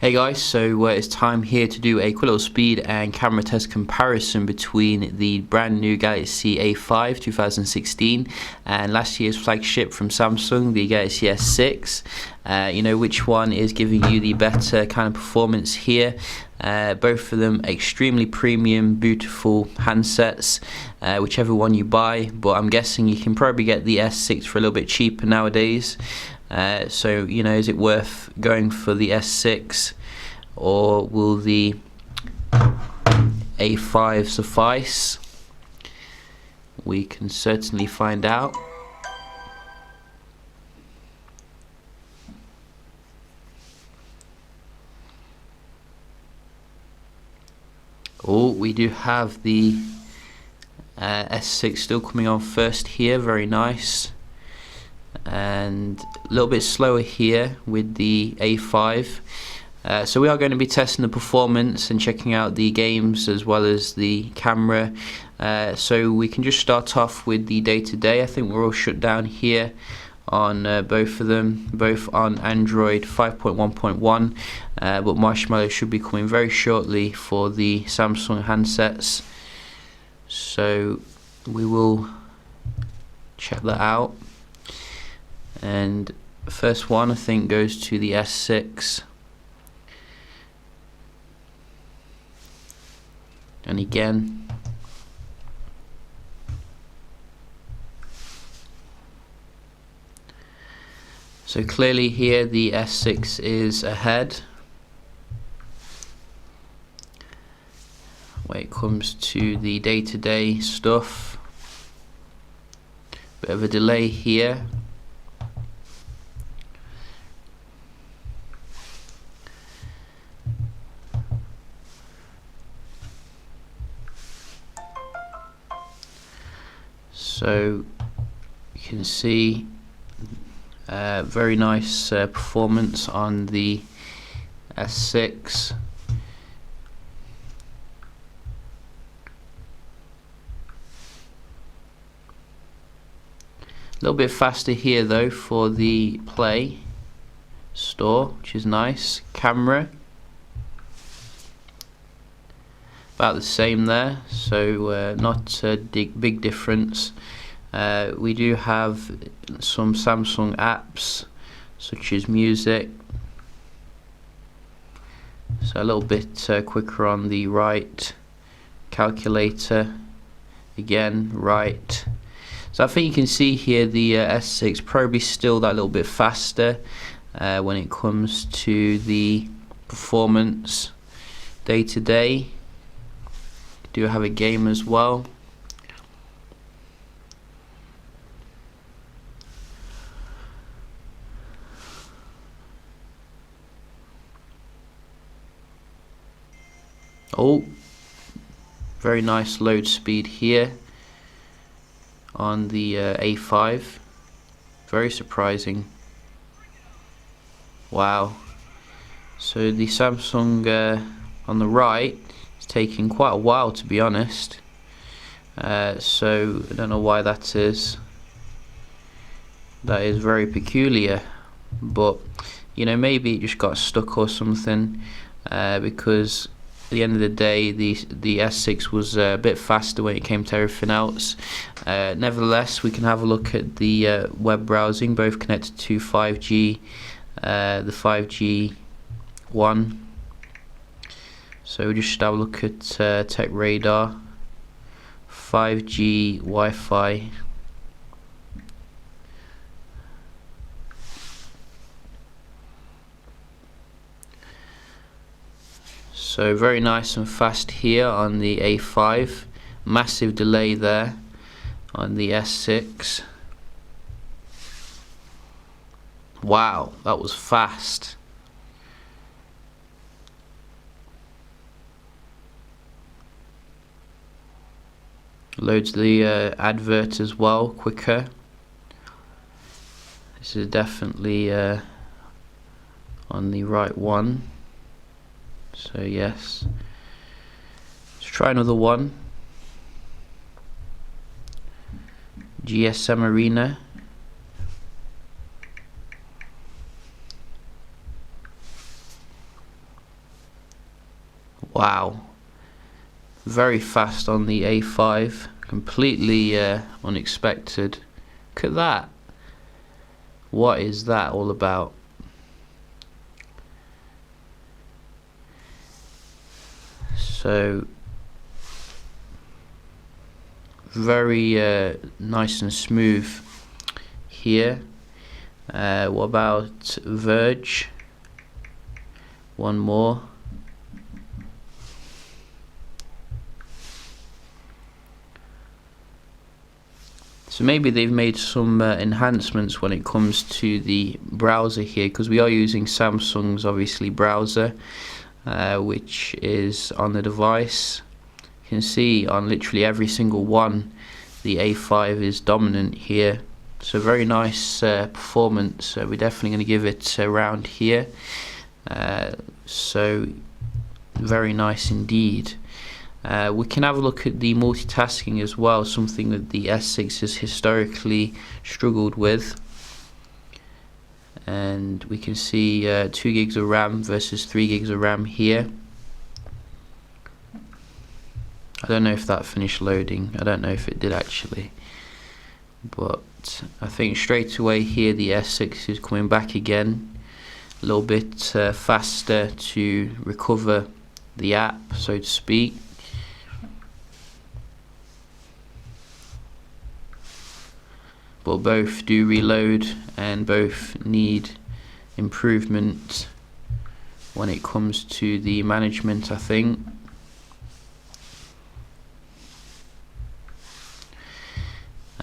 Hey guys, so it's time here to do a quick little speed and camera test comparison between the brand new Galaxy A5 2016 and last year's flagship from Samsung, the Galaxy S6. Which one is giving you the better kind of performance here. Both of them extremely premium, beautiful handsets, whichever one you buy, but I'm guessing you can probably get the S6 for a little bit cheaper nowadays. Is it worth going for the S6, or will the A5 suffice? We can certainly find out. Oh, we do have the S6 still coming on first here, very nice. And a little bit slower here with the A5. So we are going to be testing the performance and checking out the games as well as the camera. So we can just start off with the day-to-day. I think we're all shut down here on both of them, both on Android 5.1.1, but Marshmallow should be coming very shortly for the Samsung handsets. So we will check that out. And the first one I think goes to the S6, and again so clearly here the S6 is ahead when it comes to the day-to-day stuff. Bit of a delay here. So you can see very nice performance on the S6. A little bit faster here though for the Play Store, which is nice. Camera about the same there, so not a big difference. We do have some Samsung apps such as music, so a little bit quicker on the right. Calculator, again right. So I think you can see here the S6 probably still that little bit faster when it comes to the performance day to day. Do have a game as well. Oh, very nice load speed here on the A5. Very surprising. Wow. So the Samsung on the right is taking quite a while, to be honest. So I don't know why that is. That is very peculiar, but maybe it just got stuck or something, because at the end of the day the S6 was a bit faster when it came to everything else. Nevertheless, we can have a look at the web browsing, both connected to 5G, the 5G one. So we just have a look at Tech Radar, 5G Wi-Fi. So very nice and fast here on the A5. Massive delay there on the S6. Wow, that was fast. Loads the advert as well, quicker. This is definitely on the right one. So yes, let's try another one. GSM Arena. Wow, very fast on the A5, completely unexpected. Look at that. What is that all about? So very nice and smooth here. What about Verge? One more. So maybe they've made some enhancements when it comes to the browser here, because we are using Samsung's obviously browser, which is on the device. You can see on literally every single one the A5 is dominant here. So very nice performance. We're definitely going to give it a round here. So very nice indeed. We can have a look at the multitasking as well, something that the S6 has historically struggled with. And we can see 2 gigs of RAM versus 3 gigs of RAM here. I don't know if that finished loading. I don't know if it did actually. But I think straight away here the S6 is coming back again. A little bit faster to recover the app, so to speak. But both do reload and both need improvement when it comes to the management, I think.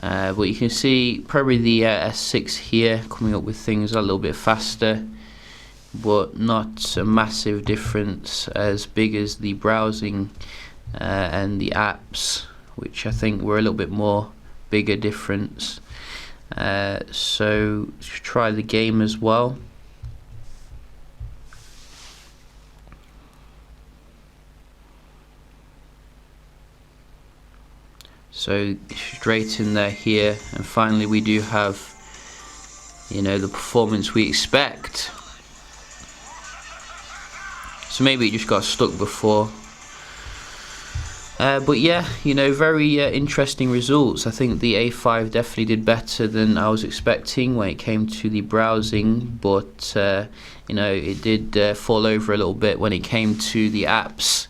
But you can see probably the S6 here coming up with things a little bit faster, but not a massive difference as big as the browsing and the apps, which I think were a little bit more bigger difference. So let's try the game as well. So straight in there here, and finally we do have, you know, the performance we expect. So maybe it just got stuck before. But yeah, you know, very interesting results. I think the A5 definitely did better than I was expecting when it came to the browsing, but you know, it did fall over a little bit when it came to the apps.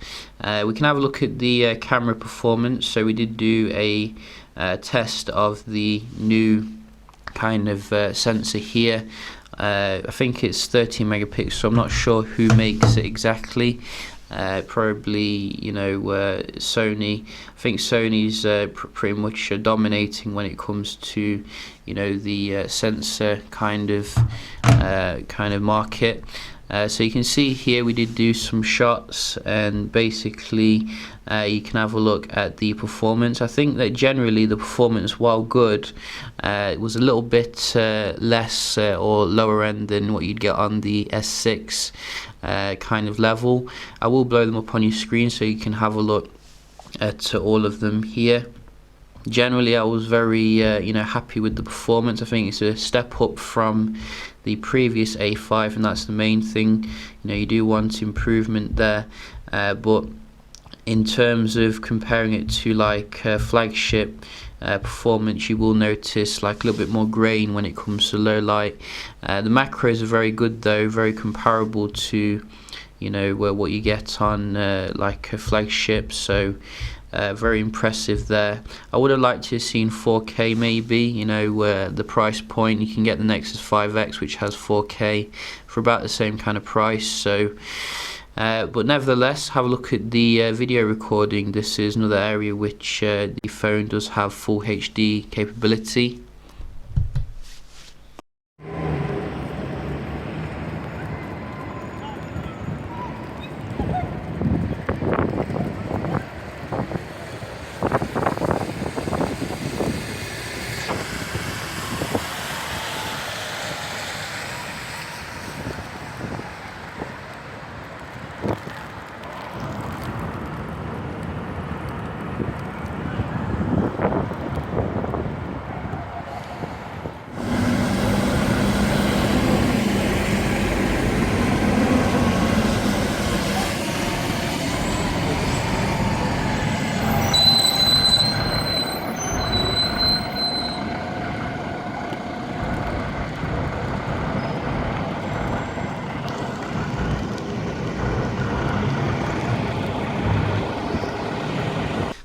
We can have a look at the camera performance. So we did do a test of the new kind of sensor here. I think it's 13 megapixels, so I'm not sure who makes it exactly. Probably, you know, Sony. I think Sony's pretty much dominating when it comes to, you know, the sensor kind of market. So you can see here we did do some shots, and basically you can have a look at the performance. I think that generally the performance, while good, it was a little bit less or lower end than what you'd get on the S6 kind of level. I will blow them up on your screen so you can have a look at all of them here. Generally I was very you know, happy with the performance. I think it's a step up from the previous A5, and that's the main thing. You know, you do want improvement there, but in terms of comparing it to like flagship performance, you will notice like a little bit more grain when it comes to low light. The macros are very good though, very comparable to, you know, what you get on like a flagship. So very impressive there. I would have liked to have seen 4K maybe, you know, the price point. You can get the Nexus 5X, which has 4K for about the same kind of price. So but nevertheless, have a look at the video recording. This is another area which the phone does have full HD capability.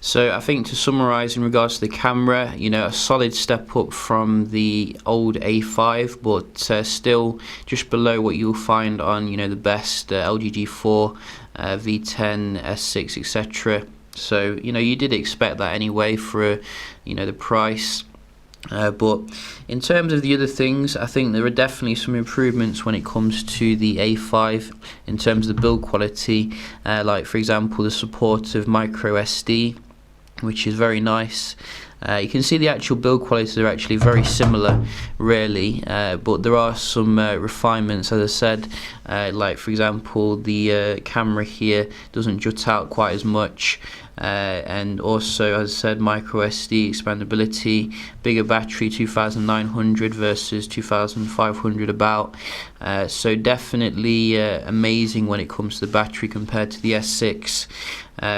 So I think to summarise in regards to the camera, you know, a solid step up from the old A5, but still just below what you'll find on, you know, the best LG G4, V10, S6, etc. So, you know, you did expect that anyway for, you know, the price. But in terms of the other things, I think there are definitely some improvements when it comes to the A5 in terms of the build quality, like for example the support of micro SD, which is very nice. You can see the actual build qualities are actually very similar, really, but there are some refinements, as I said, like for example the camera here doesn't jut out quite as much, and also, as I said, micro SD expandability, bigger battery, 2900 versus 2500 about, so definitely amazing when it comes to the battery compared to the S6.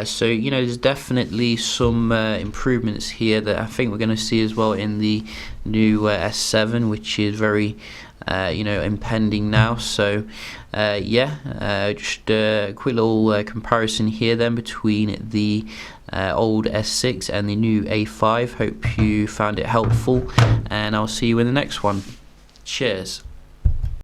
So, you know, there's definitely some improvements here that I think we're going to see as well in the new S7, which is very, you know, impending now. So, yeah, just a quick little comparison here then between the old S6 and the new A5. Hope you found it helpful, and I'll see you in the next one. Cheers.